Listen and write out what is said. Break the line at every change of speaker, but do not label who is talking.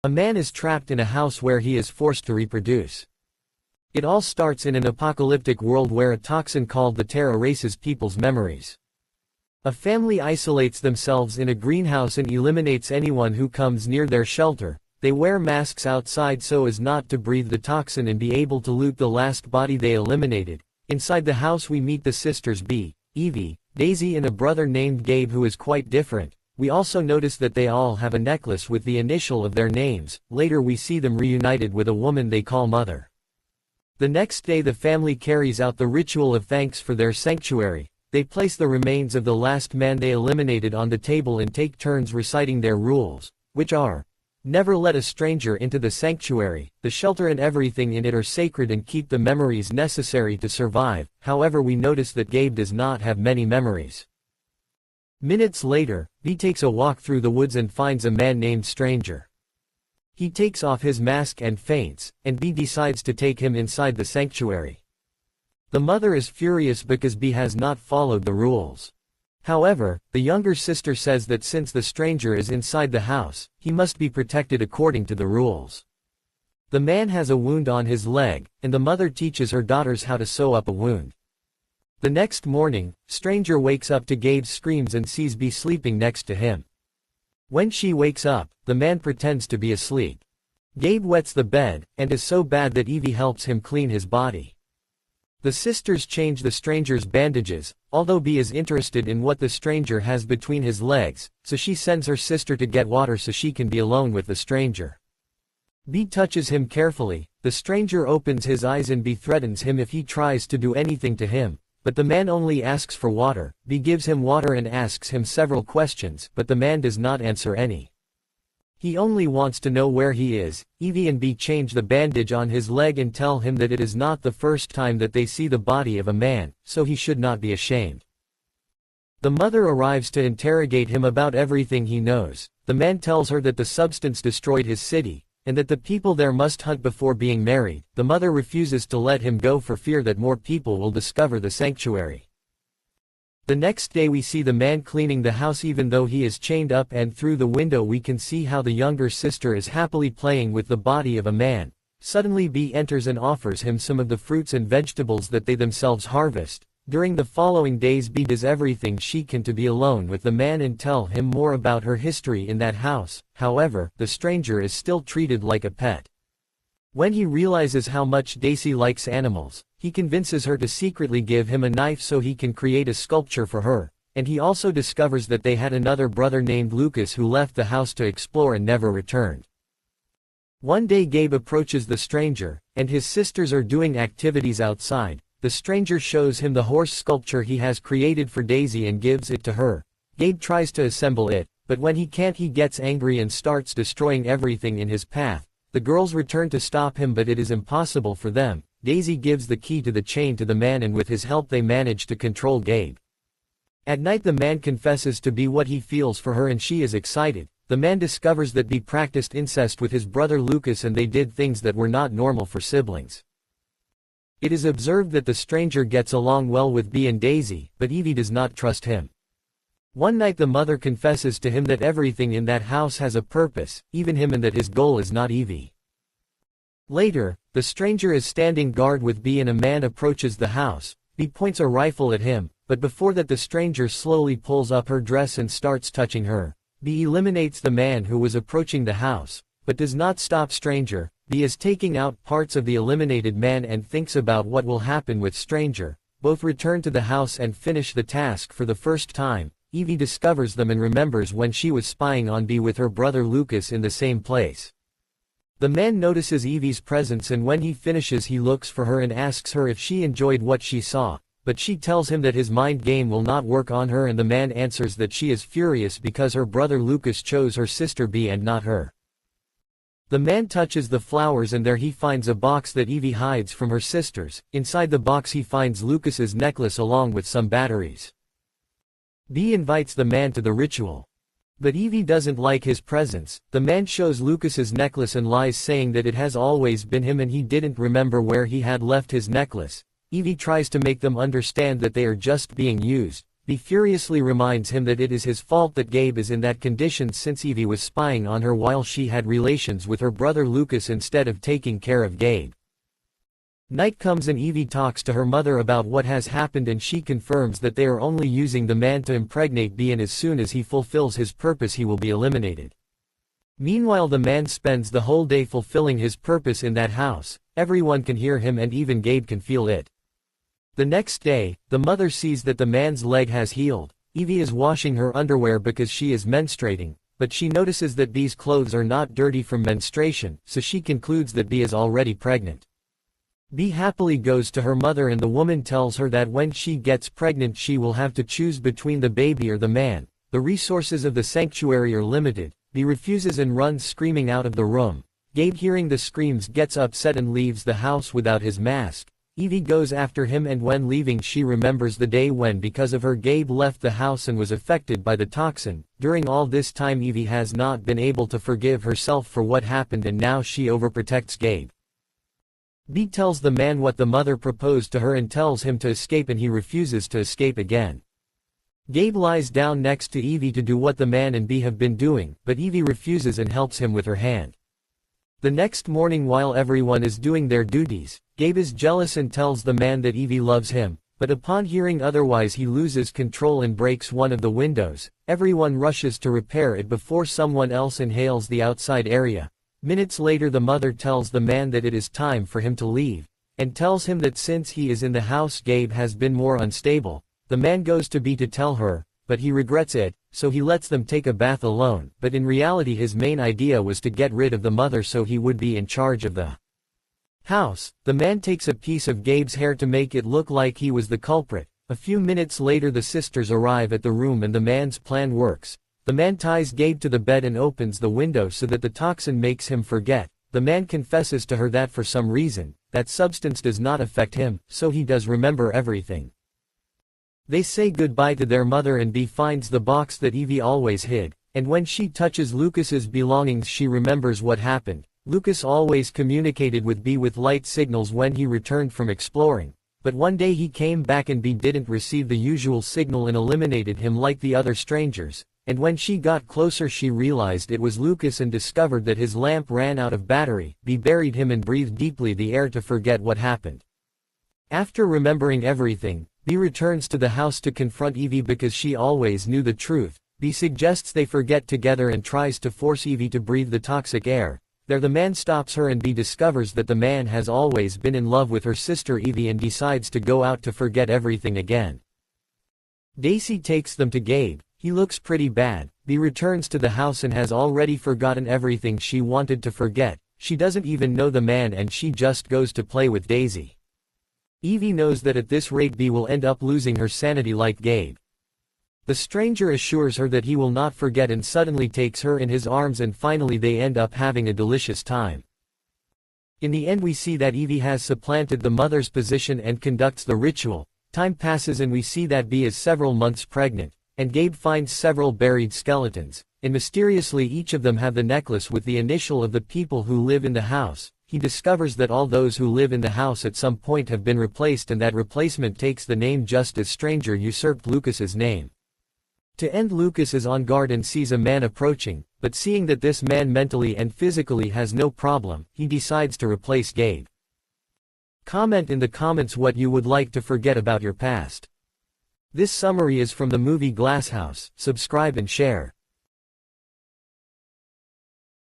A man is trapped in a house where he is forced to reproduce. It all starts in an apocalyptic world where a toxin called the tear erases people's memories. A family isolates themselves in a greenhouse and eliminates anyone who comes near their shelter. They wear masks outside so as not to breathe the toxin and be able to loot the last body they eliminated. Inside the house we meet the sisters B, Evie, Daisy and a brother named Gabe who is quite different. We also notice that they all have a necklace with the initial of their names. Later we see them reunited with a woman they call Mother. The next day the family carries out the ritual of thanks for their sanctuary. They place the remains of the last man they eliminated on the table and take turns reciting their rules, which are: never let a stranger into the sanctuary, the shelter and everything in it are sacred and keep the memories necessary to survive. However, we notice that Gabe does not have many memories. Minutes later, V takes a walk through the woods and finds a man named Stranger. He takes off his mask and faints, and B decides to take him inside the sanctuary. The mother is furious because B has not followed the rules. However, the younger sister says that since the stranger is inside the house, he must be protected according to the rules. The man has a wound on his leg, and the mother teaches her daughters how to sew up a wound. The next morning, Stranger wakes up to Gabe's screams and sees B sleeping next to him. When she wakes up, the man pretends to be asleep. Gabe wets the bed, and is so bad that Evie helps him clean his body. The sisters change the stranger's bandages, although B is interested in what the stranger has between his legs, so she sends her sister to get water so she can be alone with the stranger. B touches him carefully. The stranger opens his eyes and B threatens him if he tries to do anything to him. But the man only asks for water. B gives him water and asks him several questions, but the man does not answer any. He only wants to know where he is. Evie and B change the bandage on his leg and tell him that it is not the first time that they see the body of a man, so he should not be ashamed. The mother arrives to interrogate him about everything he knows. The man tells her that the substance destroyed his city, and that the people there must hunt before being married. The mother refuses to let him go for fear that more people will discover the sanctuary. The next day we see the man cleaning the house even though he is chained up, and through the window we can see how the younger sister is happily playing with the body of a man. Suddenly B enters and offers him some of the fruits and vegetables that they themselves harvest. During the following days B does everything she can to be alone with the man and tell him more about her history in that house. However, the stranger is still treated like a pet. When he realizes how much Daisy likes animals, he convinces her to secretly give him a knife so he can create a sculpture for her, and he also discovers that they had another brother named Lucas who left the house to explore and never returned. One day Gabe approaches the stranger, and his sisters are doing activities outside. The stranger shows him the horse sculpture he has created for Daisy and gives it to her. Gabe tries to assemble it, but when he can't he gets angry and starts destroying everything in his path. The girls return to stop him but it is impossible for them. Daisy gives the key to the chain to the man and with his help they manage to control Gabe. At night the man confesses to B what he feels for her and she is excited. The man discovers that B practiced incest with his brother Lucas and they did things that were not normal for siblings. It is observed that the stranger gets along well with B and Daisy, but Evie does not trust him. One night the mother confesses to him that everything in that house has a purpose, even him, and that his goal is not Evie. Later, the stranger is standing guard with B and a man approaches the house. B points a rifle at him, but before that the stranger slowly pulls up her dress and starts touching her. B eliminates the man who was approaching the house, but does not stop stranger. B is taking out parts of the eliminated man and thinks about what will happen with stranger. Both return to the house and finish the task for the first time. Evie discovers them and remembers when she was spying on B with her brother Lucas in the same place. The man notices Evie's presence and when he finishes he looks for her and asks her if she enjoyed what she saw, but she tells him that his mind game will not work on her, and the man answers that she is furious because her brother Lucas chose her sister B and not her. The man touches the flowers and there he finds a box that Evie hides from her sisters. Inside the box he finds Lucas's necklace along with some batteries. B invites the man to the ritual. But Evie doesn't like his presence. The man shows Lucas's necklace and lies saying that it has always been him and he didn't remember where he had left his necklace. Evie tries to make them understand that they are just being used. Bea furiously reminds him that it is his fault that Gabe is in that condition since Evie was spying on her while she had relations with her brother Lucas instead of taking care of Gabe. Night comes and Evie talks to her mother about what has happened and she confirms that they are only using the man to impregnate Bea, and as soon as he fulfills his purpose he will be eliminated. Meanwhile the man spends the whole day fulfilling his purpose in that house. Everyone can hear him and even Gabe can feel it. The next day, the mother sees that the man's leg has healed. Evie is washing her underwear because she is menstruating, but she notices that Bea's clothes are not dirty from menstruation, so she concludes that Bea is already pregnant. Bea happily goes to her mother and the woman tells her that when she gets pregnant she will have to choose between the baby or the man. The resources of the sanctuary are limited. Bea refuses and runs screaming out of the room. Gabe, hearing the screams, gets upset and leaves the house without his mask. Evie goes after him and when leaving she remembers the day when because of her Gabe left the house and was affected by the toxin. During all this time Evie has not been able to forgive herself for what happened and now she overprotects Gabe. Bea tells the man what the mother proposed to her and tells him to escape and he refuses to escape again. Gabe lies down next to Evie to do what the man and Bea have been doing, but Evie refuses and helps him with her hand. The next morning while everyone is doing their duties, Gabe is jealous and tells the man that Evie loves him, but upon hearing otherwise he loses control and breaks one of the windows. Everyone rushes to repair it before someone else inhales the outside area. Minutes later the mother tells the man that it is time for him to leave, and tells him that since he is in the house Gabe has been more unstable. The man goes to Bea to tell her, but he regrets it, so he lets them take a bath alone, but in reality his main idea was to get rid of the mother so he would be in charge of the house. The man takes a piece of Gabe's hair to make it look like he was the culprit. A few minutes later the sisters arrive at the room and the man's plan works. The man ties Gabe to the bed and opens the window so that the toxin makes him forget. The man confesses to her that for some reason, that substance does not affect him, so he does remember everything. They say goodbye to their mother and Bea finds the box that Evie always hid, and when she touches Lucas's belongings she remembers what happened. Lucas always communicated with Bea with light signals when he returned from exploring, but one day he came back and Bea didn't receive the usual signal and eliminated him like the other strangers, and when she got closer she realized it was Lucas and discovered that his lamp ran out of battery. Bea buried him and breathed deeply the air to forget what happened. After remembering everything, Bea returns to the house to confront Evie because she always knew the truth. Bea suggests they forget together and tries to force Evie to breathe the toxic air. There the man stops her and Bea discovers that the man has always been in love with her sister Evie and decides to go out to forget everything again. Daisy takes them to Gabe. He looks pretty bad. Bea returns to the house and has already forgotten everything she wanted to forget. She doesn't even know the man and she just goes to play with Daisy. Evie knows that at this rate Bea will end up losing her sanity like Gabe. The stranger assures her that he will not forget and suddenly takes her in his arms and finally they end up having a delicious time. In the end we see that Evie has supplanted the mother's position and conducts the ritual. Time passes and we see that Bea is several months pregnant, and Gabe finds several buried skeletons, and mysteriously each of them have the necklace with the initial of the people who live in the house. He discovers that all those who live in the house at some point have been replaced and that replacement takes the name just as stranger usurped Lucas's name. To end, Lucas is on guard and sees a man approaching, but seeing that this man mentally and physically has no problem, he decides to replace Gabe. Comment in the comments what you would like to forget about your past. This summary is from the movie Glass House. Subscribe and share.